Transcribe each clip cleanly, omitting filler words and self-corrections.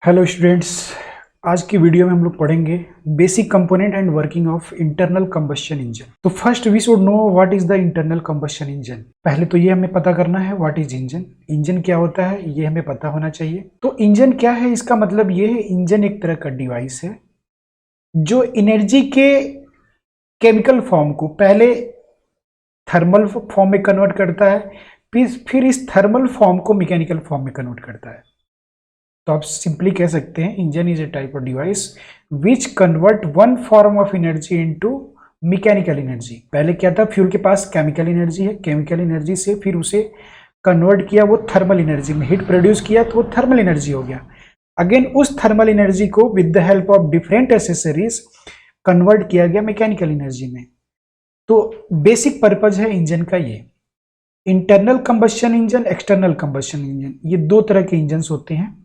Hello students. आज की video में हम लोग पढ़ेंगे basic component and working of internal combustion engine. तो first we should know what is the internal combustion engine. पहले तो ये हमें पता करना है व्हाट इज इंजन। इंजन क्या होता है ये हमें पता होना चाहिए। तो इंजन क्या है, इसका मतलब ये है इंजन एक तरह का डिवाइस है जो एनर्जी के केमिकल फॉर्म को पहले थर्मल फॉर्म में कन्वर्ट करता है, फिर इस थर्मल फॉर्म को मैकेनिकल फॉर्म में कन्वर्ट करता है। तो आप सिंपली कह सकते हैं engine is a type of device which convert one form of energy into mechanical energy. पहले क्या था, फ्यूल के पास केमिकल एनर्जी है, केमिकल एनर्जी से फिर उसे कन्वर्ट किया वो थर्मल एनर्जी में, हीट प्रोड्यूस किया तो वो थर्मल एनर्जी हो गया। अगेन उस थर्मल एनर्जी को with the help of different accessories convert किया गया मैकेनिकल एनर्जी में। तो बेसिक पर्पज है इंजन का ये। Internal combustion engine, external combustion engine, ये दो तरह के इंजन होते हैं।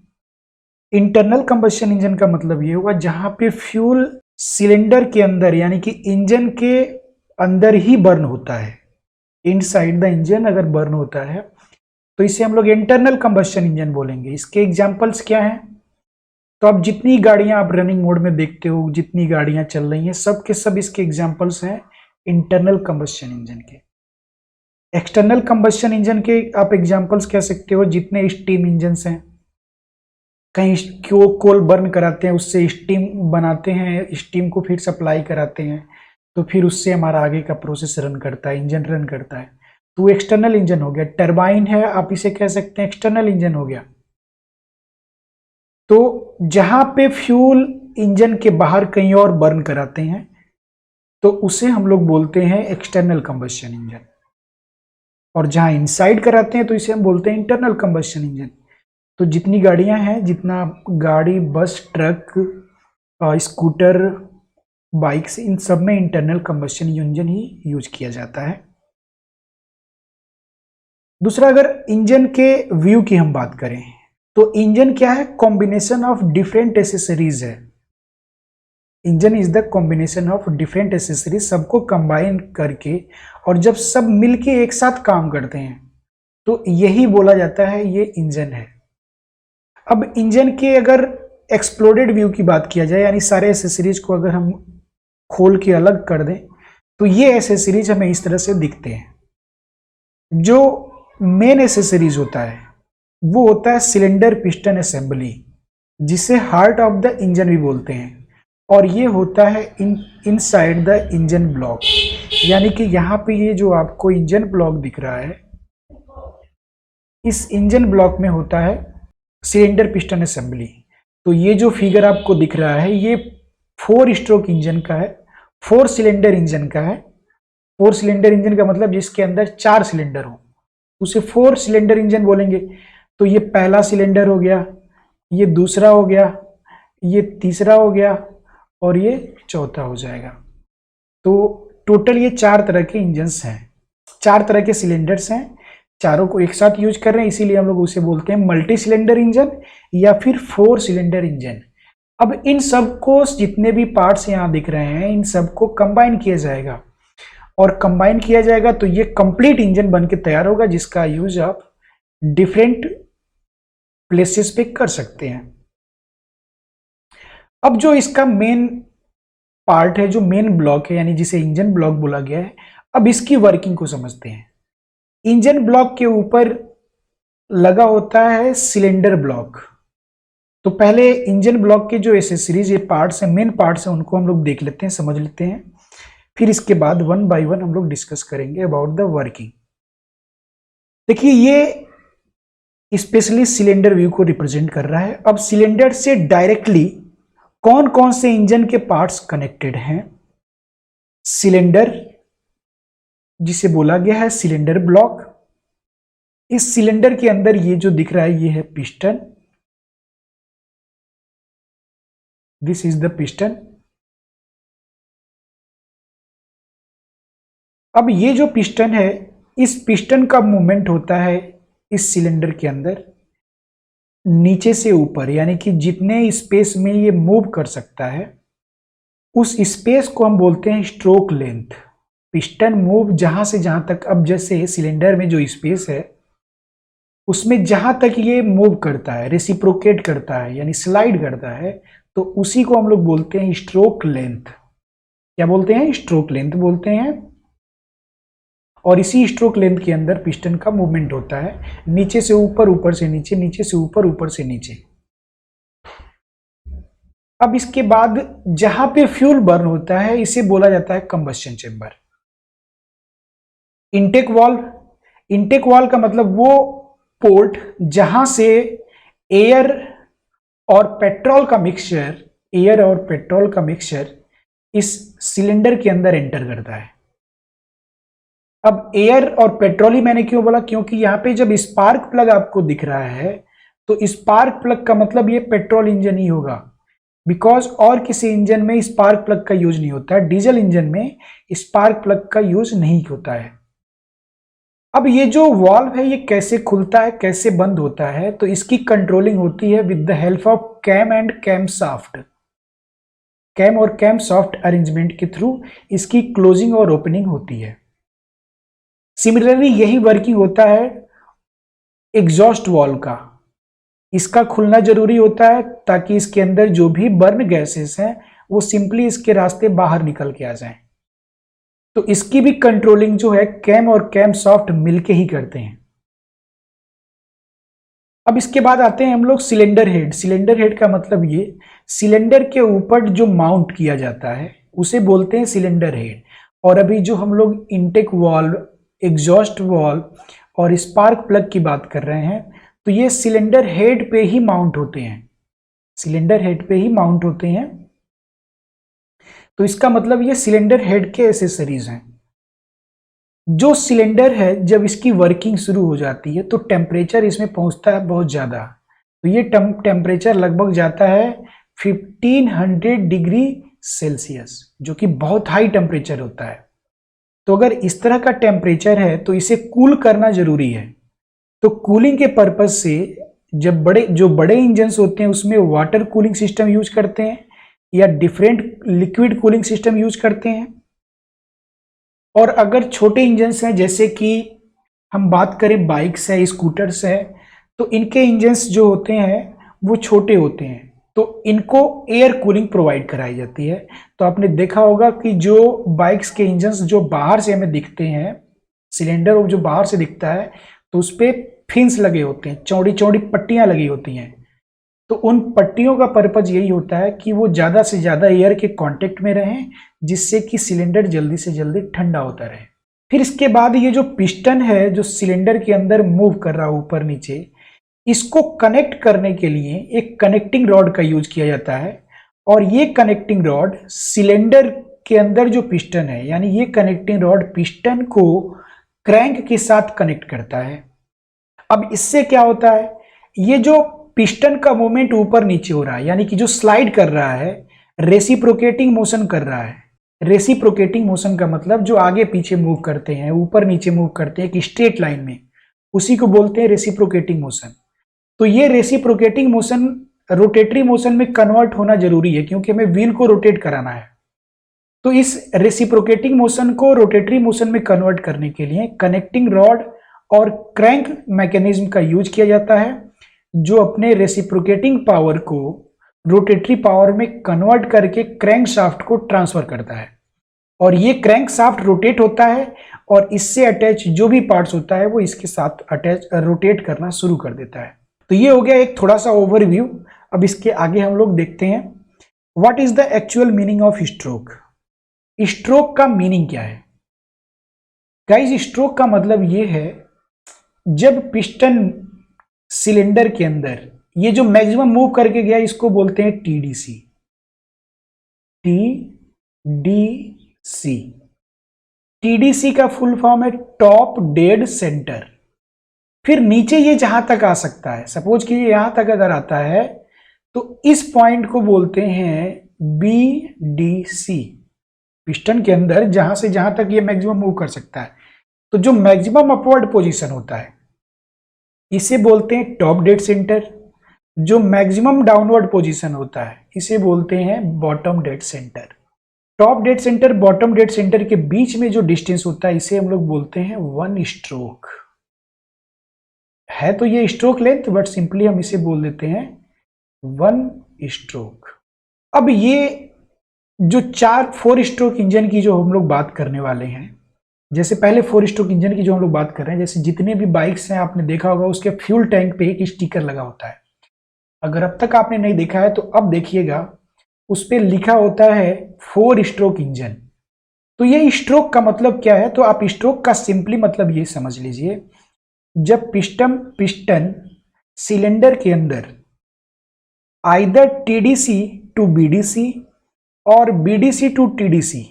इंटरनल कंबशन इंजन का मतलब ये हुआ जहां पे फ्यूल सिलेंडर के अंदर यानी कि इंजन के अंदर ही बर्न होता है, इनसाइड द इंजन अगर बर्न होता है तो इसे हम लोग इंटरनल कंबशन इंजन बोलेंगे। इसके एग्जांपल्स क्या हैं, तो अब जितनी गाड़ियां आप रनिंग मोड में देखते हो, जितनी गाड़ियां चल रही हैं, सब के सब इसके एग्जांपल्स हैं इंटरनल कंबशन इंजन के। एक्सटर्नल कंबशन इंजन के आप एग्जांपल्स कह सकते हो जितने स्टीम इंजन हैं, कहीं क्यों कोल बर्न कराते हैं, उससे स्टीम बनाते हैं, स्टीम को फिर सप्लाई कराते हैं, तो फिर उससे हमारा आगे का प्रोसेस रन करता है, इंजन रन करता है। तो एक्सटर्नल इंजन हो गया। टरबाइन है, आप इसे कह सकते हैं एक्सटर्नल इंजन हो गया। तो जहां पे फ्यूल इंजन के बाहर कहीं और बर्न कराते हैं तो उसे हम लोग बोलते हैं एक्सटर्नल कंबशन इंजन, और जहां इनसाइड कराते हैं तो इसे हम बोलते हैं इंटरनल कंबशन इंजन। तो जितनी गाड़ियां हैं, जितना गाड़ी, बस, ट्रक, स्कूटर, बाइक्स, इन सब में इंटरनल कंबशन इंजन ही यूज किया जाता है। दूसरा, अगर इंजन के व्यू की हम बात करें तो इंजन क्या है, कॉम्बिनेशन ऑफ डिफरेंट एसेसरीज है। Engine is the combination of different accessories, सबको कंबाइन करके और जब सब मिलके एक साथ काम करते हैं तो यही बोला जाता है ये इंजन है। अब इंजन के अगर एक्सप्लोडेड व्यू की बात किया जाए, यानी सारे एसेसरीज को अगर हम खोल के अलग कर दें तो ये एसेसरीज हमें इस तरह से दिखते हैं। जो मेन एसेसरीज होता है वो होता है सिलेंडर पिस्टन असेंबली, जिसे हार्ट ऑफ द इंजन भी बोलते हैं, और ये होता है इनसाइड द इंजन ब्लॉक। यानी कि यहाँ पे ये जो आपको इंजन ब्लॉक दिख रहा है, इस इंजन ब्लॉक में होता है सिलेंडर पिस्टन असेंबली। तो ये जो फिगर आपको दिख रहा है ये 4 स्ट्रोक इंजन का है, 4 सिलेंडर इंजन का है। 4 सिलेंडर इंजन का मतलब जिसके अंदर 4 सिलेंडर हो उसे 4 सिलेंडर इंजन बोलेंगे। तो ये पहला सिलेंडर हो गया, ये दूसरा हो गया, ये तीसरा हो गया और ये चौथा हो जाएगा। तो टोटल ये 4 तरह के इंजन्स हैं, 4 तरह के सिलेंडर्स हैं, चारों को एक साथ यूज कर रहे हैं, इसीलिए हम लोग उसे बोलते हैं मल्टी सिलेंडर इंजन या फिर 4 सिलेंडर इंजन। अब इन सबको, जितने भी पार्ट्स यहाँ दिख रहे हैं, इन सबको कंबाइन किया जाएगा, और कंबाइन किया जाएगा तो ये कंप्लीट इंजन बन के तैयार होगा, जिसका यूज आप डिफरेंट प्लेसेस पे कर सकते हैं। अब जो इसका मेन पार्ट है, जो मेन ब्लॉक है, यानी जिसे इंजन ब्लॉक बोला गया है, अब इसकी वर्किंग को समझते हैं। इंजन ब्लॉक के ऊपर लगा होता है सिलेंडर ब्लॉक। तो पहले इंजन ब्लॉक के जो एसेसरीज, ये पार्ट्स हैं, मेन पार्ट्स हैं, उनको हम लोग देख लेते हैं, समझ लेते हैं, फिर इसके बाद वन बाय वन हम लोग डिस्कस करेंगे अबाउट द वर्किंग। देखिए ये स्पेशली सिलेंडर व्यू को रिप्रेजेंट कर रहा है। अब सिलेंडर से डायरेक्टली कौन कौन से इंजन के पार्ट्स कनेक्टेड हैं? सिलेंडर, जिसे बोला गया है सिलेंडर ब्लॉक। इस सिलेंडर के अंदर ये जो दिख रहा है ये है piston, this is the piston. अब ये जो पिस्टन है, इस पिस्टन का मूवमेंट होता है इस सिलेंडर के अंदर नीचे से ऊपर, यानी कि जितने स्पेस में ये मूव कर सकता है उस स्पेस को हम बोलते हैं स्ट्रोक लेंथ। पिस्टन मूव जहां से जहां तक, अब जैसे सिलेंडर में जो स्पेस है उसमें जहां तक ये मूव करता है, रेसिप्रोकेट करता है यानी स्लाइड करता है, तो उसी को हम लोग बोलते हैं स्ट्रोक लेंथ। क्या बोलते हैं? स्ट्रोक लेंथ बोलते हैं। और इसी स्ट्रोक लेंथ के अंदर पिस्टन का मूवमेंट होता है, नीचे से ऊपर, ऊपर से नीचे, नीचे से ऊपर, ऊपर से नीचे। अब इसके बाद जहां पे फ्यूल बर्न होता है इसे बोला जाता है combustion chamber. Intake valve, intake valve का मतलब वो पोर्ट जहां से एयर और पेट्रोल का मिक्सचर, एयर और पेट्रोल का मिक्सचर इस सिलेंडर के अंदर एंटर करता है। अब एयर और पेट्रोल ही मैंने क्यों बोला? क्योंकि यहां पे जब स्पार्क प्लग आपको दिख रहा है तो स्पार्क प्लग का मतलब ये पेट्रोल इंजन ही होगा, बिकॉज और किसी इंजन में स्पार्क प्लग का यूज नहीं होता है। डीजल इंजन में स्पार्क प्लग का यूज नहीं होता है। अब ये जो वाल्व है ये कैसे खुलता है, कैसे बंद होता है? तो इसकी कंट्रोलिंग होती है with the help of cam and camshaft. Cam और कैम शाफ्ट अरेंजमेंट के थ्रू इसकी क्लोजिंग और ओपनिंग होती है। सिमिलरली यही वर्किंग होता है एग्जॉस्ट वाल्व का। इसका खुलना जरूरी होता है ताकि इसके अंदर जो भी बर्न गैसेस हैं वो सिंपली इसके रास्ते बाहर निकल के आ जाएं। तो इसकी भी कंट्रोलिंग जो है कैम और कैम सॉफ्ट मिलके ही करते हैं। अब इसके बाद आते हैं हम लोग सिलेंडर हेड। सिलेंडर हेड का मतलब ये सिलेंडर के ऊपर जो माउंट किया जाता है उसे बोलते हैं सिलेंडर हेड। और अभी जो हम लोग इनटेक वाल्व, एग्जॉस्ट वाल्व और स्पार्क प्लग की बात कर रहे हैं तो ये सिलेंडर हेड पे ही माउंट होते हैं, सिलेंडर हेड पे ही माउंट होते हैं। तो इसका मतलब ये सिलेंडर हेड के एसेसरीज हैं। जो सिलेंडर है जब इसकी वर्किंग शुरू हो जाती है तो टेम्परेचर इसमें पहुंचता है बहुत ज़्यादा। तो ये टेम्परेचर लगभग जाता है 1500 डिग्री सेल्सियस, जो कि बहुत हाई टेम्परेचर होता है। तो अगर इस तरह का टेम्परेचर है तो इसे कूल करना जरूरी है। तो कूलिंग के पर्पज से जब बड़े इंजन्स होते हैं उसमें वाटर कूलिंग सिस्टम यूज करते हैं या different liquid cooling system use करते हैं। और अगर छोटे इंजन्स हैं, जैसे कि हम बात करें बाइक्स है, स्कूटर्स है, तो इनके इंजन्स जो होते हैं वो छोटे होते हैं, तो इनको एयर कूलिंग प्रोवाइड कराई जाती है। तो आपने देखा होगा कि जो बाइक्स के इंजन्स जो बाहर से हमें दिखते हैं, सिलेंडर जो बाहर से दिखता है तो उस पर फिन्स लगे होते हैं, चौड़ी चौड़ी पट्टियां लगी होती हैं। तो उन पट्टियों का पर्पज यही होता है कि वो ज़्यादा से ज़्यादा एयर के कांटेक्ट में रहें, जिससे कि सिलेंडर जल्दी से जल्दी ठंडा होता रहे। फिर इसके बाद ये जो पिस्टन है जो सिलेंडर के अंदर मूव कर रहा है ऊपर नीचे, इसको कनेक्ट करने के लिए एक कनेक्टिंग रॉड का यूज किया जाता है। और ये कनेक्टिंग रॉड सिलेंडर के अंदर जो पिस्टन है, यानी ये कनेक्टिंग रॉड पिस्टन को क्रैंक के साथ कनेक्ट करता है। अब इससे क्या होता है, ये जो पिस्टन का मूवमेंट ऊपर नीचे हो रहा है, यानी कि जो स्लाइड कर रहा है, रेसिप्रोकेटिंग मोशन कर रहा है। रेसिप्रोकेटिंग मोशन का मतलब जो आगे पीछे मूव करते हैं, ऊपर नीचे मूव करते हैं एक स्ट्रेट लाइन में, उसी को बोलते हैं रेसिप्रोकेटिंग मोशन। तो ये रेसिप्रोकेटिंग मोशन रोटेटरी मोशन में कन्वर्ट होना जरूरी है, क्योंकि हमें व्हील को रोटेट कराना है। तो इस रेसिप्रोकेटिंग मोशन को रोटेटरी मोशन में कन्वर्ट करने के लिए कनेक्टिंग रॉड और क्रैंक मैकेनिज्म का यूज किया जाता है, जो अपने रेसिप्रोकेटिंग पावर को रोटेटरी पावर में कन्वर्ट करके क्रैंक शाफ्ट को ट्रांसफर करता है। और ये क्रैंक शाफ्ट रोटेट होता है और इससे अटैच जो भी पार्ट्स होता है वो इसके साथ अटैच रोटेट करना शुरू कर देता है। तो ये हो गया एक थोड़ा सा ओवरव्यू। अब इसके आगे हम लोग देखते हैं what is the actual meaning of stroke. Stroke का मीनिंग क्या है गाइस? स्ट्रोक का मतलब ये है जब पिस्टन सिलेंडर के अंदर ये जो मैक्सिमम मूव करके गया, इसको बोलते हैं टीडीसी। टीडीसी, टीडीसी का फुल फॉर्म है टॉप डेड सेंटर। फिर नीचे ये जहां तक आ सकता है, सपोज कि ये यहां तक अगर आता है तो इस पॉइंट को बोलते हैं बीडीसी। पिस्टन के अंदर जहां से जहां तक ये मैक्सिमम मूव कर सकता है, तो जो मैक्सिमम अपवर्ड पोजीशन होता है इसे बोलते हैं टॉप डेड सेंटर। जो मैक्सिमम डाउनवर्ड पोजीशन होता है इसे बोलते हैं bottom dead centre. Top dead centre bottom dead centre के बीच में जो डिस्टेंस होता है इसे हम लोग बोलते हैं वन स्ट्रोक। है तो ये स्ट्रोक लेंथ, बट सिंपली हम इसे बोल देते हैं 1 स्ट्रोक। अब ये जो 4 स्ट्रोक इंजन की जो हम लोग बात करने वाले हैं, जैसे पहले 4 स्ट्रोक इंजन की जो हम लोग बात कर रहे हैं, जैसे जितने भी बाइक्स हैं आपने देखा होगा उसके फ्यूल टैंक पे एक स्टिकर लगा होता है। अगर अब तक आपने नहीं देखा है तो अब देखिएगा, उस पर लिखा होता है 4 स्ट्रोक इंजन। तो ये स्ट्रोक का मतलब क्या है, तो आप स्ट्रोक का सिंपली मतलब ये समझ लीजिए, जब पिस्टन सिलेंडर के अंदर आइदर टीडीसी टू बीडीसी और बीडीसी टू टीडीसी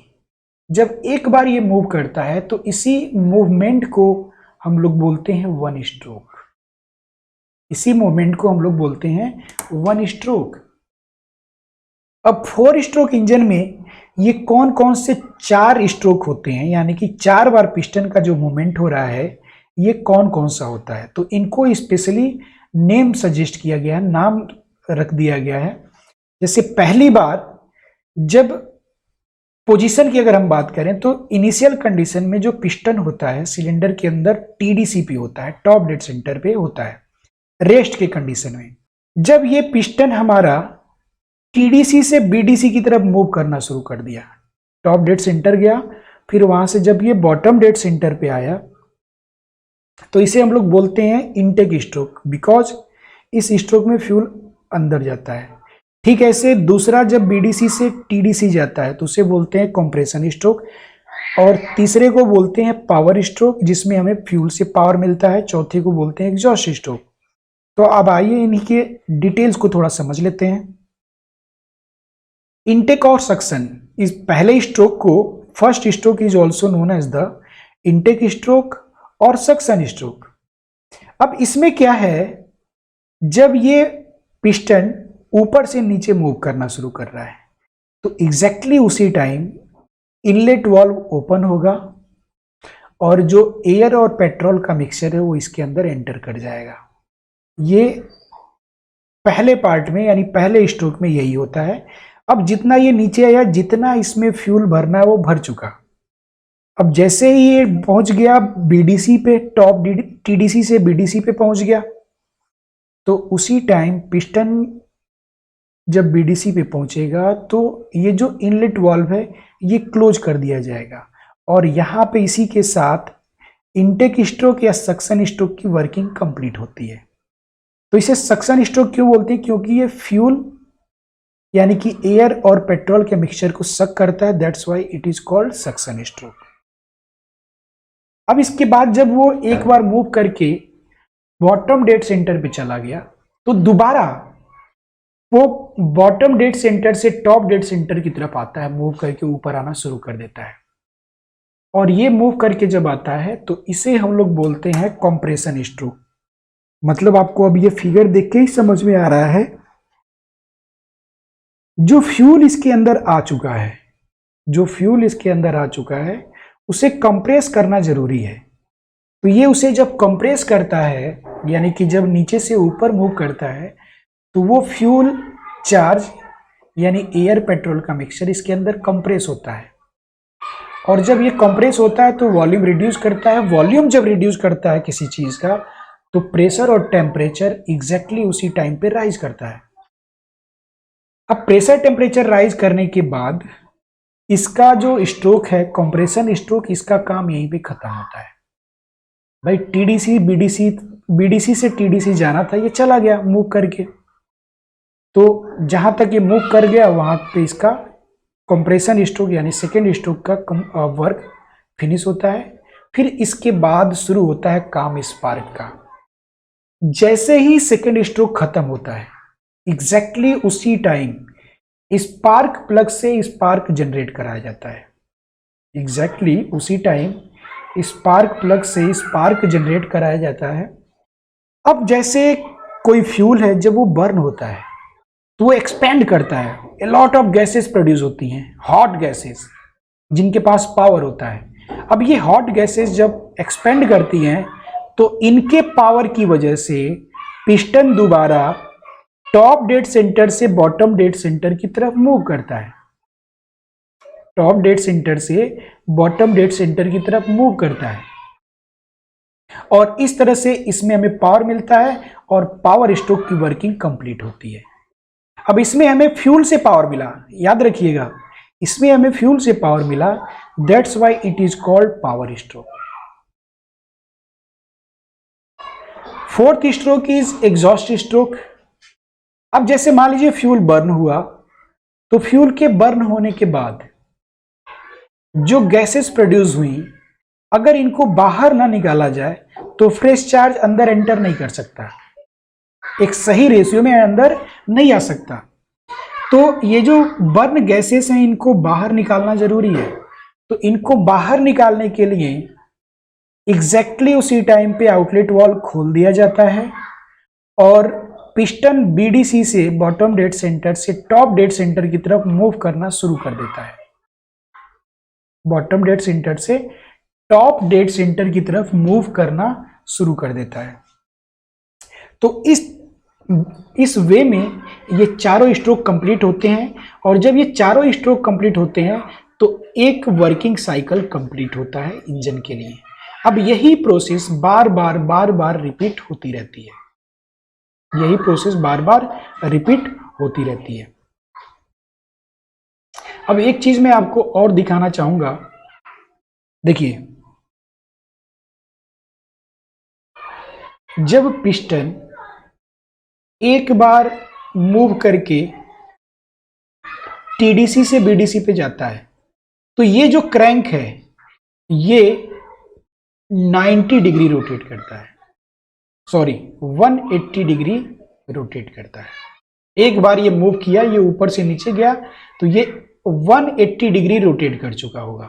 जब एक बार ये मूव करता है तो इसी मूवमेंट को हम लोग बोलते हैं 1 स्ट्रोक। इसी मूवमेंट को हम लोग बोलते हैं 1 स्ट्रोक। अब 4 स्ट्रोक इंजन में ये कौन कौन से 4 स्ट्रोक होते हैं, यानी कि 4 बार पिस्टन का जो मूवमेंट हो रहा है ये कौन कौन सा होता है, तो इनको स्पेशली नेम सजेस्ट किया गया है, नाम रख दिया गया है। जैसे पहली बार जब पोजीशन की अगर हम बात करें तो इनिशियल कंडीशन में जो पिस्टन होता है सिलेंडर के अंदर टीडीसी पे होता है, टॉप डेड सेंटर पे होता है रेस्ट के कंडीशन में। जब ये पिस्टन हमारा टीडीसी से बीडीसी की तरफ मूव करना शुरू कर दिया, टॉप डेड सेंटर गया, फिर वहां से जब ये बॉटम डेड सेंटर पे आया तो इसे हम लोग बोलते हैं इनटेक स्ट्रोक, बिकॉज इस स्ट्रोक में फ्यूल अंदर जाता है। ठीक ऐसे दूसरा जब बीडीसी से टीडीसी जाता है तो उसे बोलते हैं कंप्रेशन स्ट्रोक, और तीसरे को बोलते हैं पावर स्ट्रोक जिसमें हमें फ्यूल से पावर मिलता है, चौथे को बोलते हैं एग्जॉस्ट स्ट्रोक। तो अब आइए इन्हीं के डिटेल्स को थोड़ा समझ लेते हैं। इनटेक और सक्शन, इस पहले स्ट्रोक को first stroke is also known as the intake stroke और सक्शन स्ट्रोक। अब इसमें क्या है, जब ये पिस्टन ऊपर से नीचे मूव करना शुरू कर रहा है तो एग्जैक्टली उसी टाइम इनलेट वाल्व ओपन होगा और जो एयर और पेट्रोल का मिक्सचर है वो इसके अंदर एंटर कर जाएगा। ये पहले पार्ट में यानी पहले स्ट्रोक में यही होता है। अब जितना ये नीचे आया, जितना इसमें फ्यूल भरना है वो भर चुका। अब जैसे ही ये पहुंच गया बीडीसी पे, टॉप टीडीसी से बीडीसी पे पहुंच गया, तो उसी टाइम पिस्टन जब बीडीसी पे पहुंचेगा तो ये जो इनलेट वाल्व है ये क्लोज कर दिया जाएगा और यहाँ पे इसी के साथ इनटेक स्ट्रोक या सक्शन स्ट्रोक की वर्किंग कंप्लीट होती है। तो इसे सक्शन स्ट्रोक क्यों बोलते हैं, क्योंकि ये फ्यूल यानी कि एयर और पेट्रोल के मिक्सचर को सक करता है, that's why it is called suction stroke. अब इसके बाद जब वो एक बार मूव करके बॉटम डेड सेंटर पे चला गया तो दोबारा वो बॉटम डेड सेंटर से टॉप डेड सेंटर की तरफ आता है, मूव करके ऊपर आना शुरू कर देता है। और ये मूव करके जब आता है तो इसे हम लोग बोलते हैं कंप्रेशन स्ट्रोक। मतलब आपको अब ये फिगर देख के ही समझ में आ रहा है, जो फ्यूल इसके अंदर आ चुका है, जो फ्यूल इसके अंदर आ चुका है उसे कंप्रेस करना जरूरी है। तो ये उसे जब कंप्रेस करता है यानी कि जब नीचे से ऊपर मूव करता है तो वो फ्यूल चार्ज यानी एयर पेट्रोल का मिक्सचर इसके अंदर कंप्रेस होता है, और जब ये कंप्रेस होता है तो वॉल्यूम रिड्यूस करता है। वॉल्यूम जब रिड्यूस करता है किसी चीज का तो प्रेशर और टेम्परेचर एग्जैक्टली उसी टाइम पे राइज करता है। अब प्रेशर टेम्परेचर राइज करने के बाद इसका जो स्ट्रोक है कंप्रेशन स्ट्रोक, इसका काम यहीं पे खत्म होता है। भाई टीडीसी बीडीसी से टीडीसी जाना था, ये चला गया मूव करके, तो जहां तक ये मूव कर गया वहां पे इसका कंप्रेशन स्ट्रोक यानी सेकेंड स्ट्रोक का वर्क फिनिश होता है। फिर इसके बाद शुरू होता है काम स्पार्क का। जैसे ही सेकेंड स्ट्रोक खत्म होता है एग्जैक्टली उसी टाइम स्पार्क प्लग से स्पार्क जनरेट कराया जाता है। एग्जैक्टली उसी टाइम स्पार्क प्लग से स्पार्क जनरेट कराया जाता है। अब जैसे कोई फ्यूल है जब वो बर्न होता है तो वो एक्सपेंड करता है, a lot of gases produce होती हैं, हॉट गैसेस जिनके पास पावर होता है। अब ये हॉट गैसेस जब एक्सपेंड करती हैं तो इनके पावर की वजह से पिस्टन दोबारा टॉप डेड सेंटर से बॉटम डेड सेंटर की तरफ मूव करता है, टॉप डेड सेंटर से बॉटम डेड सेंटर की तरफ मूव करता है। और इस तरह से इसमें हमें पावर मिलता है और पावर स्ट्रोक की वर्किंग कंप्लीट होती है। अब इसमें हमें फ्यूल से पावर मिला, याद रखिएगा, इसमें हमें फ्यूल से पावर मिला, that's why it is called power stroke. Fourth stroke is exhaust stroke. अब जैसे मान लीजिए फ्यूल बर्न हुआ, तो फ्यूल के बर्न होने के बाद जो गैसेस प्रोड्यूस हुई, अगर इनको बाहर ना निकाला जाए तो फ्रेश चार्ज अंदर एंटर नहीं कर सकता, एक सही रेशियो में अंदर नहीं आ सकता। तो ये जो बर्न गैसेस हैं इनको बाहर निकालना जरूरी है। तो इनको बाहर निकालने के लिए एग्जैक्टली उसी टाइम पे आउटलेट वाल्व खोल दिया जाता है और पिस्टन बीडीसी से बॉटम डेड सेंटर से टॉप डेड सेंटर की तरफ मूव करना शुरू कर देता है। बॉटम डेड सेंटर से टॉप डेड सेंटर की तरफ मूव करना शुरू कर देता है। तो इस वे में ये चारों स्ट्रोक कंप्लीट होते हैं और जब ये चारों स्ट्रोक कंप्लीट होते हैं तो एक वर्किंग साइकिल कंप्लीट होता है इंजन के लिए। अब यही प्रोसेस बार बार रिपीट होती रहती है, यही प्रोसेस बार बार रिपीट होती रहती है। अब एक चीज मैं आपको और दिखाना चाहूंगा, देखिए जब पिस्टन एक बार मूव करके टीडीसी से बीडीसी पे जाता है तो ये जो क्रैंक है ये 90 डिग्री रोटेट करता है, सॉरी 180 डिग्री रोटेट करता है। एक बार ये मूव किया, ये ऊपर से नीचे गया तो ये 180 डिग्री रोटेट कर चुका होगा।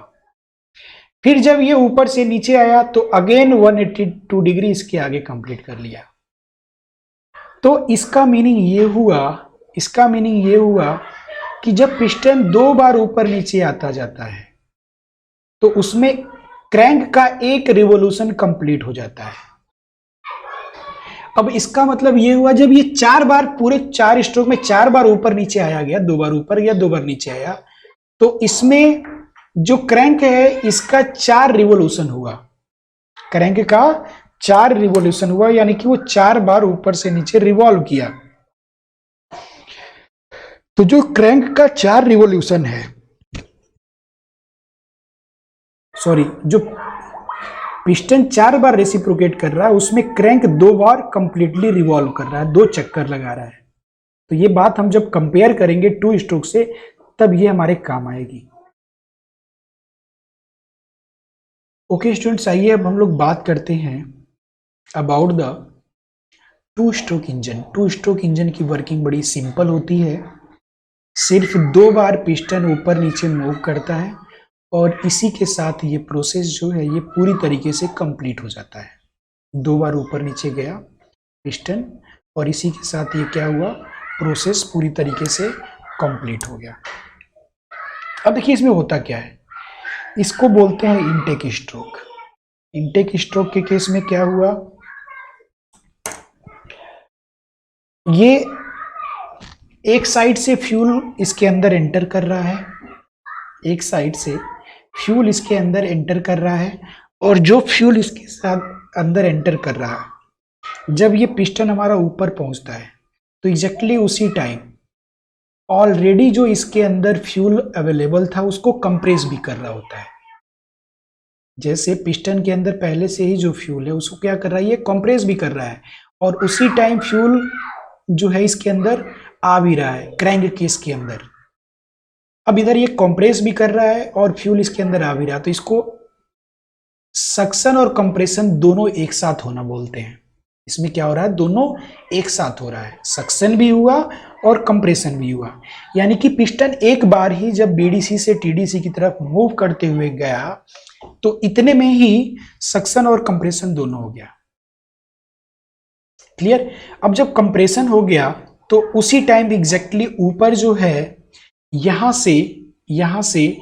फिर जब ये ऊपर से नीचे आया तो अगेन 182 डिग्री इसके आगे कंप्लीट कर लिया। तो इसका मीनिंग ये हुआ कि जब पिस्टन दो बार ऊपर नीचे आता जाता है तो उसमें क्रैंक का एक रिवॉल्यूशन कंप्लीट हो जाता है। अब इसका मतलब ये हुआ जब ये 4 बार पूरे 4 स्ट्रोक में 4 बार ऊपर नीचे आया गया, 2 बार ऊपर गया 2 बार नीचे आया, तो इसमें जो क्रैंक है इसका 4 रिवॉल्यूशन हुआ, क्रैंक का 4 रिवॉल्यूशन हुआ, यानी कि वो 4 बार ऊपर से नीचे रिवॉल्व किया। तो जो क्रैंक का 4 रिवॉल्यूशन है, सॉरी जो पिस्टन 4 बार रेसिप्रोकेट कर रहा है उसमें क्रैंक 2 बार कंप्लीटली रिवॉल्व कर रहा है, 2 चक्कर लगा रहा है। तो ये बात हम जब कंपेयर करेंगे 2 स्ट्रोक से तब ये हमारे काम आएगी। ओके स्टूडेंट्स, आइए अब हम लोग बात करते हैं about the 2 stroke engine. 2 stroke engine की वर्किंग बड़ी सिंपल होती है, सिर्फ 2 बार पिस्टन ऊपर नीचे मूव करता है और इसी के साथ ये प्रोसेस जो है ये पूरी तरीके से कंप्लीट हो जाता है। 2 बार ऊपर नीचे गया पिस्टन और इसी के साथ ये क्या हुआ, प्रोसेस पूरी तरीके से कंप्लीट हो गया। अब देखिए इसमें होता क्या है, इसको बोलते हैं इनटेक स्ट्रोक। इनटेक स्ट्रोक के केस में क्या हुआ, ये एक साइड से फ्यूल इसके अंदर एंटर कर रहा है, एक साइड से फ्यूल इसके अंदर एंटर कर रहा है और जो फ्यूल इसके साथ अंदर एंटर कर रहा है, जब ये पिस्टन हमारा ऊपर पहुंचता है तो एग्जैक्टली उसी टाइम ऑलरेडी जो इसके अंदर फ्यूल अवेलेबल था उसको कंप्रेस भी कर रहा होता है। जैसे पिस्टन के अंदर पहले से ही जो फ्यूल है उसको क्या कर रहा है, ये कंप्रेस भी कर रहा है और उसी टाइम फ्यूल जो है इसके अंदर आ भी रहा है क्रैंक केस के अंदर। अब इधर ये कंप्रेस भी कर रहा है और फ्यूल इसके अंदर आ भी रहा है, तो इसको सक्शन और कंप्रेशन दोनों एक साथ होना बोलते हैं। इसमें क्या हो रहा है, दोनों एक साथ हो रहा है, सक्शन भी हुआ और कंप्रेशन भी हुआ। यानी कि पिस्टन एक बार ही जब बीडीसी से टीडीसी की तरफ मूव करते हुए गया तो इतने में ही सक्शन और कंप्रेशन दोनों हो गया। क्लियर। अब जब कंप्रेशन हो गया तो उसी टाइम एग्जैक्टली ऊपर जो है यहां से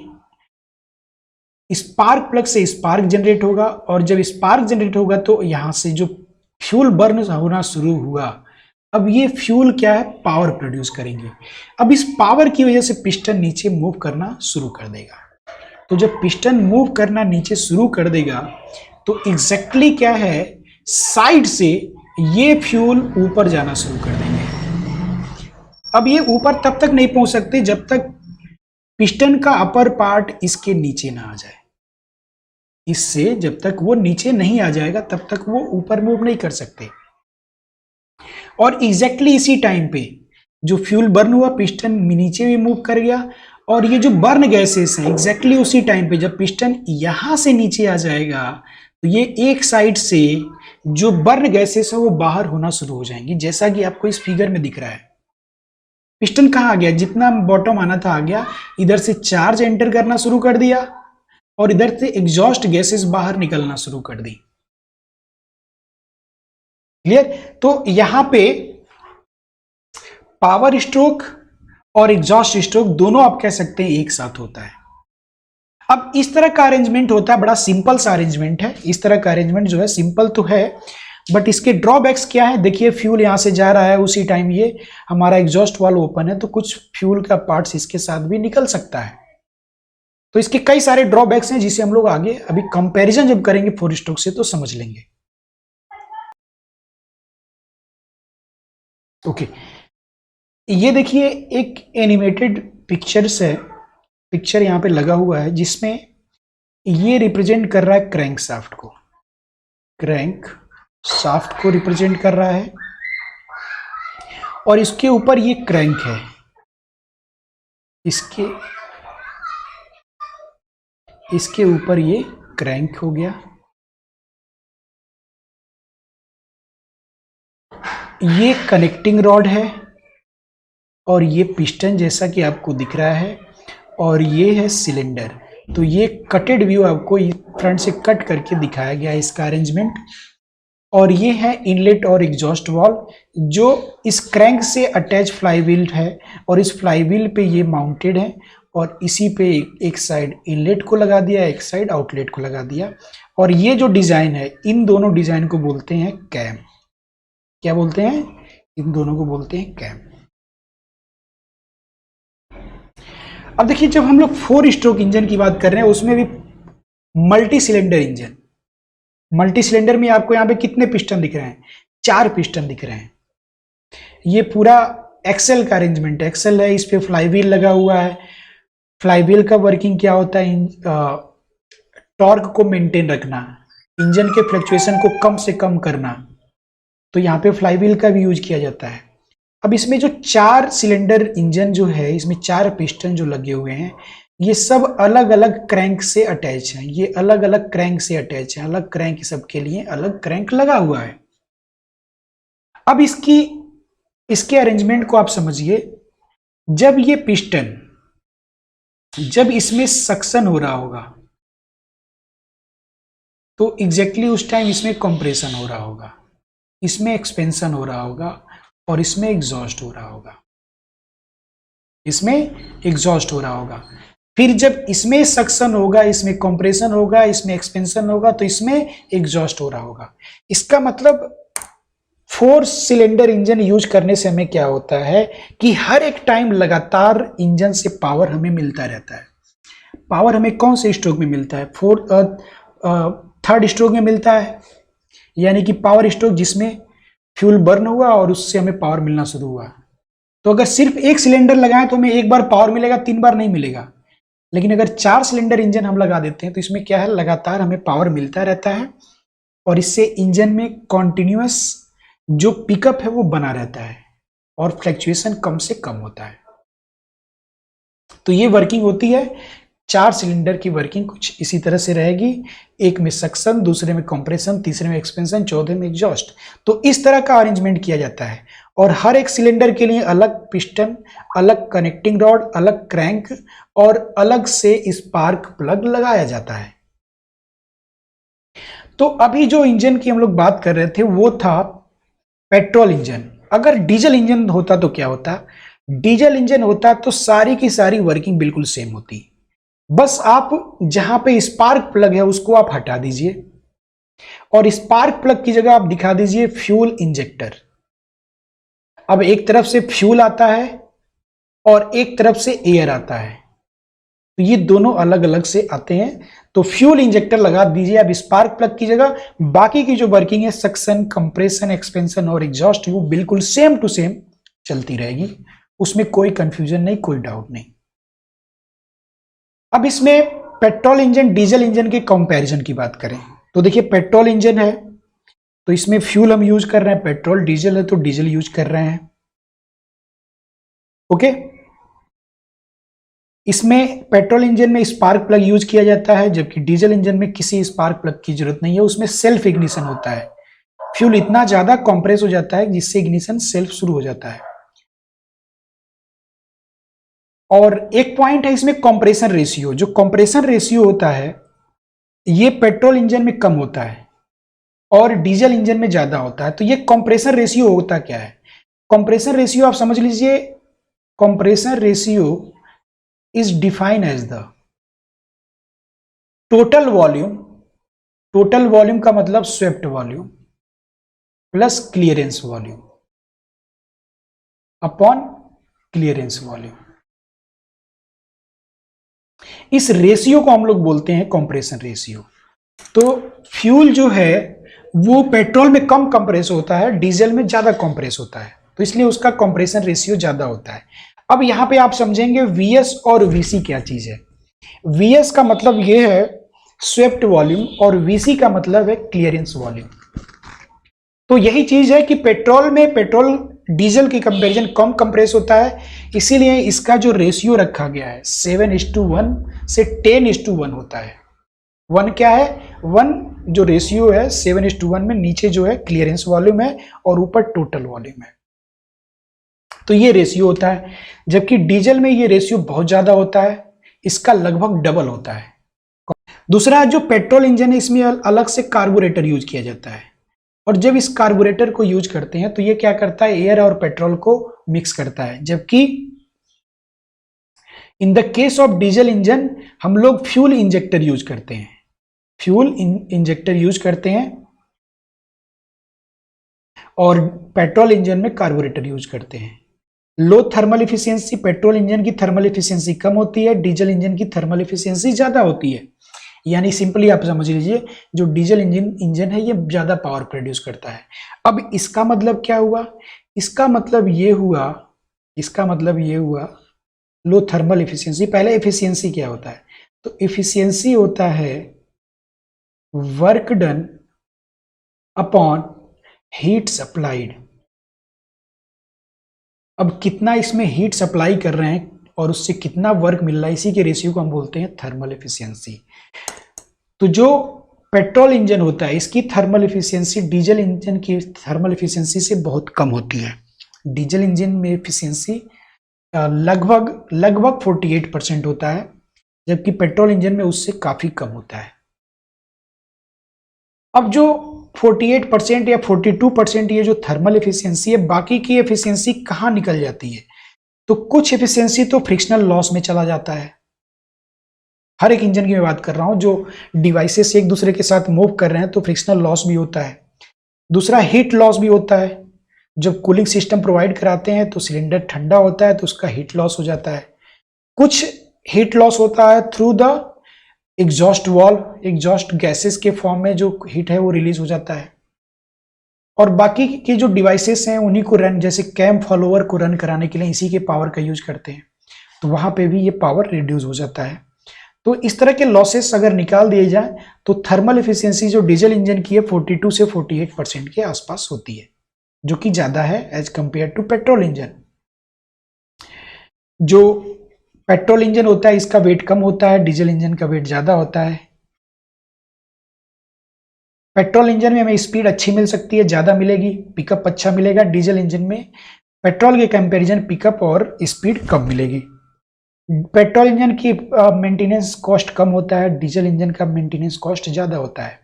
स्पार्क प्लग से स्पार्क जनरेट होगा और जब स्पार्क जनरेट होगा तो यहां से जो फ्यूल बर्न होना शुरू हुआ, अब ये फ्यूल क्या है, पावर प्रोड्यूस करेंगे। अब इस पावर की वजह से पिस्टन नीचे मूव करना शुरू कर देगा। तो जब पिस्टन मूव करना नीचे शुरू कर देगा तो एग्जैक्टली क्या है, साइड से ये फ्यूल ऊपर जाना शुरू कर देंगे। अब ये ऊपर तब तक नहीं पहुंच सकते जब तक पिस्टन का अपर पार्ट इसके नीचे ना आ जाए। इससे जब तक वो नीचे नहीं आ जाएगा तब तक वो ऊपर मूव नहीं कर सकते। और एग्जैक्टली इसी टाइम पे जो फ्यूल बर्न हुआ, पिस्टन नीचे भी मूव कर गया, और ये जो बर्न गैसेस है एग्जैक्टली उसी टाइम पे जब पिस्टन यहां से नीचे आ जाएगा तो ये एक साइड से जो बर्न गैसेस है वो बाहर होना शुरू हो जाएंगी। जैसा कि आपको इस फिगर में दिख रहा है, पिस्टन कहाँ आ गया, जितना बॉटम आना था आ गया, इधर से चार्ज एंटर करना शुरू कर दिया और इधर से एग्जॉस्ट गैसेस बाहर निकलना शुरू कर दी। क्लियर? तो यहां पे पावर स्ट्रोक और एग्जॉस्ट स्ट्रोक दोनों आप कह सकते हैं एक साथ होता है। अब इस तरह का अरेंजमेंट होता है, बड़ा सिंपल सा अरेंजमेंट है। इस तरह का अरेंजमेंट जो है सिंपल तो है, बट इसके ड्रॉबैक्स क्या है? देखिए फ्यूल यहां से जा रहा है, उसी टाइम ये हमारा एग्जॉस्ट वाल्व ओपन है, तो कुछ फ्यूल का पार्ट्स इसके साथ भी निकल सकता है। तो इसके कई सारे ड्रॉबैक्स हैं जिसे हम लोग आगे अभी कंपैरिजन जब करेंगे 4 स्ट्रोक से तो समझ लेंगे। ओके, ये देखिए एक एनिमेटेड पिक्चर्स है, पिक्चर यहाँ पे लगा हुआ है जिसमें ये रिप्रेजेंट कर रहा है क्रैंक शाफ्ट को, क्रैंक शाफ्ट को रिप्रेजेंट कर रहा है, और इसके ऊपर ये क्रैंक है, इसके ऊपर ये क्रैंक हो गया। ये कनेक्टिंग रॉड है और ये पिस्टन जैसा कि आपको दिख रहा है, और ये है सिलेंडर। तो ये कटेड व्यू आपको फ्रंट से कट करके दिखाया गया है इसका अरेंजमेंट। और ये है इनलेट और एग्जॉस्ट वाल्व जो इस क्रैंक से अटैच फ्लाईव्हील है, और इस फ्लाईव्हील पे ये माउंटेड है, और इसी पे एक साइड इनलेट को लगा दिया, एक साइड आउटलेट को लगा दिया। और ये जो डिजाइन है, इन दोनों डिजाइन को बोलते हैं कैम। क्या बोलते हैं? इन दोनों को बोलते हैं कैम। अब देखिए जब हम लोग 4 स्ट्रोक इंजन की बात कर रहे हैं उसमें भी multi cylinder engine, multi cylinder में आपको यहाँ पे कितने पिस्टन दिख रहे हैं? 4 पिस्टन दिख रहे हैं। ये पूरा एक्सेल का अरेंजमेंट है, एक्सेल है, इस पे फ्लाईव्हील लगा हुआ है। फ्लाईव्हील का वर्किंग क्या होता है? टॉर्क को मेंटेन रखना, इंजन के फ्लक्चुएशन को कम से कम करना, तो यहाँ पे फ्लाईव्हील का भी यूज किया जाता है। अब इसमें जो 4 सिलेंडर इंजन जो है, इसमें 4 पिस्टन जो लगे हुए हैं, ये सब अलग अलग क्रैंक से अटैच हैं, ये अलग अलग क्रैंक से अटैच हैं, अलग क्रैंक सबके लिए अलग क्रैंक लगा हुआ है। अब इसके अरेंजमेंट को आप समझिए। जब ये पिस्टन, जब इसमें सक्शन हो रहा होगा तो एग्जैक्टली उस टाइम इसमें कंप्रेशन हो रहा होगा, इसमें एक्सपेंशन हो रहा होगा, और इसमें एग्जॉस्ट हो रहा होगा, इसमें एग्जॉस्ट हो रहा होगा। फिर जब इसमें सक्शन होगा, इसमें कंप्रेशन होगा, इसमें एक्सपेंशन होगा, तो इसमें एग्जॉस्ट हो रहा होगा। इसका मतलब 4 सिलेंडर इंजन यूज करने से हमें क्या होता है कि हर एक टाइम लगातार इंजन से पावर हमें मिलता रहता है। पावर हमें कौन से स्ट्रोक में मिलता है? 3rd स्ट्रोक में मिलता है, यानी कि पावर स्ट्रोक जिसमें फ्यूल बर्न हुआ और उससे हमें पावर मिलना शुरू हुआ। तो अगर सिर्फ एक सिलेंडर लगाएं तो हमें एक बार पावर मिलेगा, 3 बार नहीं मिलेगा। लेकिन अगर 4 सिलेंडर इंजन हम लगा देते हैं तो इसमें क्या है, लगातार हमें पावर मिलता रहता है, और इससे इंजन में कॉन्टिन्यूअस जो पिकअप है वो बना रहता है, और फ्लक्चुएशन कम से कम होता है। तो ये वर्किंग होती है। 4 सिलेंडर की वर्किंग कुछ इसी तरह से रहेगी, एक में सक्शन, दूसरे में कंप्रेशन, तीसरे में एक्सपेंशन, चौथे में एग्जॉस्ट। तो इस तरह का अरेंजमेंट किया जाता है, और हर एक सिलेंडर के लिए अलग पिस्टन, अलग कनेक्टिंग रॉड, अलग क्रैंक, और अलग से स्पार्क प्लग लगाया जाता है। तो अभी जो इंजन की हम लोग बात कर रहे थे वो था पेट्रोल इंजन। अगर डीजल इंजन होता तो क्या होता? डीजल इंजन होता तो सारी की सारी वर्किंग बिल्कुल सेम होती, बस आप जहां पे स्पार्क प्लग है उसको आप हटा दीजिए, और स्पार्क प्लग की जगह आप दिखा दीजिए फ्यूल इंजेक्टर। अब एक तरफ से फ्यूल आता है और एक तरफ से एयर आता है, तो ये दोनों अलग अलग से आते हैं। तो फ्यूल इंजेक्टर लगा दीजिए आप स्पार्क प्लग की जगह, बाकी की जो वर्किंग है सक्शन, कंप्रेशन, एक्सपेंशन और एग्जॉस्ट वो बिल्कुल सेम टू सेम चलती रहेगी, उसमें कोई कंफ्यूजन नहीं, कोई डाउट नहीं। अब इसमें पेट्रोल इंजन डीजल इंजन के कंपैरिजन की बात करें तो देखिए पेट्रोल इंजन है तो इसमें फ्यूल हम यूज कर रहे हैं पेट्रोल, डीजल है तो डीजल यूज कर रहे हैं। ओके, इसमें पेट्रोल इंजन में स्पार्क प्लग यूज किया जाता है, जबकि डीजल इंजन में किसी स्पार्क प्लग की जरूरत नहीं है, उसमें सेल्फ इग्निशन होता है। फ्यूल इतना ज्यादा कंप्रेस हो जाता है जिससे इग्निशन सेल्फ शुरू हो जाता है। और एक पॉइंट है इसमें कंप्रेशन रेशियो, जो कंप्रेशन रेशियो होता है ये पेट्रोल इंजन में कम होता है और डीजल इंजन में ज्यादा होता है। तो ये कंप्रेशन रेशियो होता क्या है? कंप्रेशन रेशियो आप समझ लीजिए, compression ratio is defined as the total volume, total volume का मतलब swept volume plus clearance volume upon clearance volume. इस रेशियो को हम लोग बोलते हैं कंप्रेशन रेशियो। तो फ्यूल जो है वो पेट्रोल में कम कंप्रेस होता है, डीजल में ज्यादा कंप्रेस होता है, तो इसलिए उसका कंप्रेशन रेशियो ज्यादा होता है। अब यहां पे आप समझेंगे वीएस और वीसी क्या चीज है। वीएस का मतलब ये है स्वेप्ट वॉल्यूम और वीसी का मतलब है क्लियरेंस वॉल्यूम। तो यही चीज है कि पेट्रोल में पेट्रोल डीजल की कंपैरिजन कम कंप्रेस होता है, इसीलिए इसका जो रेशियो रखा गया है 7:1 से 10:1 होता है। 1 क्या है? 1 जो रेशियो है 7:1 में, नीचे जो है क्लियरेंस वॉल्यूम है और ऊपर टोटल वॉल्यूम है, तो ये रेशियो होता है। जबकि डीजल में ये रेशियो बहुत ज्यादा होता है, इसका लगभग डबल होता है। दूसरा जो पेट्रोल इंजन है इसमें अलग से कार्बोरेटर यूज किया जाता है, और जब इस कार्बोरेटर को यूज करते हैं तो ये क्या करता है, एयर और पेट्रोल को मिक्स करता है। जबकि in the case of diesel engine हम लोग फ्यूल इंजेक्टर यूज करते हैं, फ्यूल इंजेक्टर यूज करते हैं, और पेट्रोल इंजन में कार्बोरेटर यूज करते हैं। लो थर्मल इफिशियंसी, पेट्रोल इंजन की थर्मल इफिशियंसी कम होती है, डीजल इंजन की थर्मल इफिशियंसी ज्यादा होती है। यानी सिंपली आप समझ लीजिए जो डीजल इंजन है ये ज्यादा पावर प्रोड्यूस करता है। अब इसका मतलब क्या हुआ? इसका मतलब ये हुआ, इसका मतलब ये हुआ लो थर्मल इफिशियंसी। पहले इफिशियंसी क्या होता है? तो इफिशियंसी होता है work done upon heat supplied. अब कितना इसमें हीट सप्लाई कर रहे हैं और उससे कितना वर्क मिल रहा है, इसी के रेशियो को हम बोलते हैं थर्मल इफिशियंसी। तो जो पेट्रोल इंजन होता है इसकी थर्मल इफिशियंसी डीजल इंजन की थर्मल इफिशियंसी से बहुत कम होती है। डीजल इंजन में इफिशियंसी लगभग 48% होता है, जबकि पेट्रोल इंजन में उससे काफी कम होता है। अब जो 48% या 42% ये जो थर्मल एफिशिएंसी है, बाकी की एफिशिएंसी कहाँ निकल जाती है? तो कुछ एफिशिएंसी तो फ्रिक्शनल लॉस में चला जाता है। हर एक इंजन की मैं बात कर रहा हूं, जो डिवाइसेस एक दूसरे के साथ मूव कर रहे हैं तो फ्रिक्शनल लॉस भी होता है। दूसरा हीट लॉस भी होता है, जब कूलिंग सिस्टम प्रोवाइड कराते हैं तो सिलेंडर ठंडा होता है तो उसका हीट लॉस हो जाता है। कुछ हीट लॉस होता है through the exhaust valve, exhaust gases के फॉर्म में जो हीट है वो रिलीज हो जाता है। और बाकी के जो डिवाइसेस हैं उन्हीं को रन, जैसे कैम फॉलोअर को रन कराने के लिए इसी के पावर का यूज करते हैं, तो वहां पे भी ये पावर रिड्यूस हो जाता है। तो इस तरह के लॉसेस अगर निकाल दिए जाए तो थर्मल एफिशिएंसी जो डीजल इंजन की है 42 से 48% के आसपास होती है, जो कि ज्यादा है as compare to petrol engine. जो पेट्रोल इंजन होता है इसका वेट कम होता है, डीजल इंजन का वेट ज्यादा होता है। पेट्रोल इंजन में हमें स्पीड अच्छी मिल सकती है, ज्यादा मिलेगी, पिकअप अच्छा मिलेगा। डीजल इंजन में पेट्रोल के कंपैरिजन पिकअप और स्पीड कम मिलेगी। पेट्रोल इंजन की मेंटेनेंस कॉस्ट कम होता है, डीजल इंजन का मेंटेनेंस कॉस्ट ज्यादा होता है।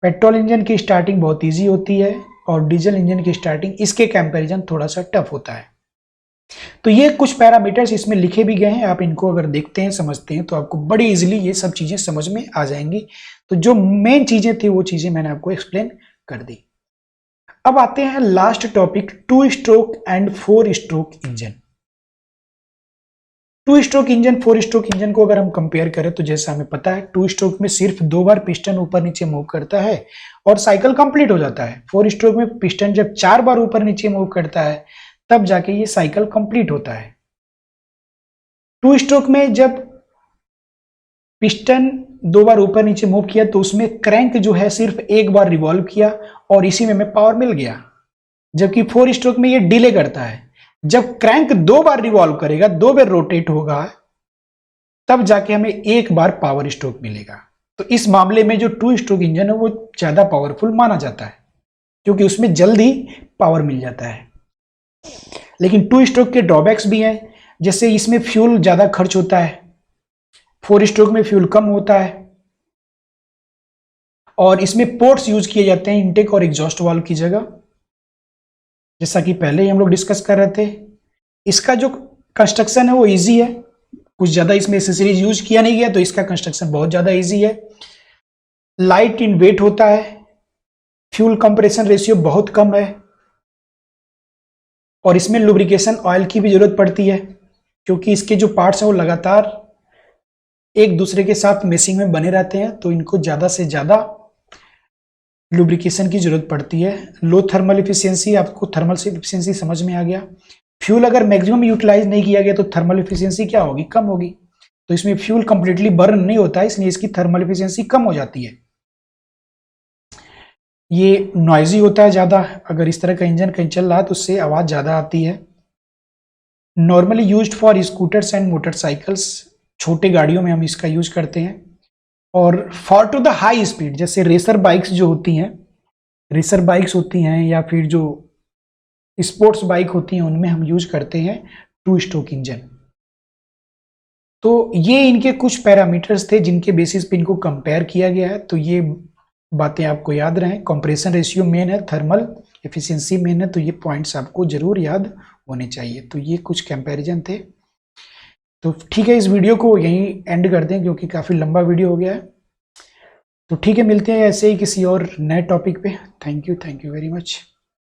पेट्रोल इंजन की स्टार्टिंग बहुत ईजी होती है और डीजल इंजन की स्टार्टिंग इसके कंपैरिजन थोड़ा सा टफ होता है। तो ये कुछ पैरामीटर्स इसमें लिखे भी गए हैं, आप इनको अगर देखते हैं समझते हैं तो आपको बड़ी इजीली ये सब चीजें समझ में आ जाएंगी। तो जो मेन चीजें थी वो चीजें मैंने आपको एक्सप्लेन कर दी। अब आते हैं last topic, 2 stroke and 4 stroke engine. Two stroke engine 4 stroke engine को अगर हम कंपेयर करें तो जैसा हमें पता है 2 स्ट्रोक में सिर्फ 2 बार पिस्टन ऊपर नीचे मूव करता है और साइकिल कंप्लीट हो जाता है। 4 स्ट्रोक में पिस्टन जब 4 बार ऊपर नीचे मूव करता है तब जाके ये साइकिल कंप्लीट होता है। 2 स्ट्रोक में जब पिस्टन 2 बार ऊपर नीचे मूव किया तो उसमें क्रैंक जो है सिर्फ 1 बार रिवॉल्व किया और इसी में हमें पावर मिल गया। जबकि 4 स्ट्रोक में ये डिले करता है, जब क्रैंक 2 बार रिवॉल्व करेगा, 2 बार रोटेट होगा, तब जाके हमें 1 बार पावर स्ट्रोक मिलेगा। तो इस मामले में जो 2 स्ट्रोक इंजन है वो ज्यादा पावरफुल माना जाता है क्योंकि उसमें जल्दी पावर मिल जाता है। लेकिन 2 स्ट्रोक के ड्रॉबैक्स भी हैं, जैसे इसमें फ्यूल ज्यादा खर्च होता है, 4 स्ट्रोक में फ्यूल कम होता है और इसमें पोर्ट्स यूज किए जाते हैं इनटेक और एग्जॉस्ट वाल्व की जगह, जैसा कि पहले ही हम लोग डिस्कस कर रहे थे। इसका जो कंस्ट्रक्शन है वो इजी है, कुछ ज्यादा इसमें एक्सेसरीज यूज किया नहीं गया तो इसका कंस्ट्रक्शन बहुत ज्यादा इजी है। लाइट इन वेट होता है, फ्यूल कंप्रेशन रेशियो बहुत कम है और इसमें लुब्रिकेशन ऑयल की भी जरूरत पड़ती है क्योंकि इसके जो पार्ट्स हैं वो लगातार एक दूसरे के साथ मेशिंग में बने रहते हैं, तो इनको ज्यादा से ज्यादा लुब्रिकेशन की जरूरत पड़ती है। लो थर्मल इफिशियंसी, आपको थर्मल इफिशियंसी समझ में आ गया। फ्यूल अगर मैक्सिमम यूटिलाइज नहीं किया गया तो थर्मल इफिशियंसी क्या होगी, कम होगी। तो इसमें फ्यूल कंप्लीटली बर्न नहीं होता है, इसलिए इसकी थर्मल इफिशियंसी कम हो जाती है। ये नॉइजी होता है ज्यादा, अगर इस तरह का इंजन कहीं चल रहा है तो उससे आवाज ज्यादा आती है। Normally used for scooters and motorcycles, छोटे गाड़ियों में हम इसका यूज करते हैं। और for to the high speed, जैसे रेसर बाइक्स जो होती हैं, रेसर बाइक्स होती हैं या फिर जो स्पोर्ट्स बाइक होती हैं, उनमें हम यूज करते हैं 2 स्ट्रोक इंजन। तो ये इनके कुछ पैरामीटर्स थे जिनके बेसिस पे इनको कंपेयर किया गया है। तो ये बातें आपको याद रहें, कंप्रेशन रेशियो मेन है, थर्मल एफिशिएंसी मेन है, तो ये पॉइंट्स आपको जरूर याद होने चाहिए। तो ये कुछ कंपैरिजन थे। तो ठीक है, इस वीडियो को यहीं एंड कर दें क्योंकि काफ़ी लंबा वीडियो हो गया है। तो ठीक है, मिलते हैं ऐसे ही किसी और नए टॉपिक पे। Thank you very much.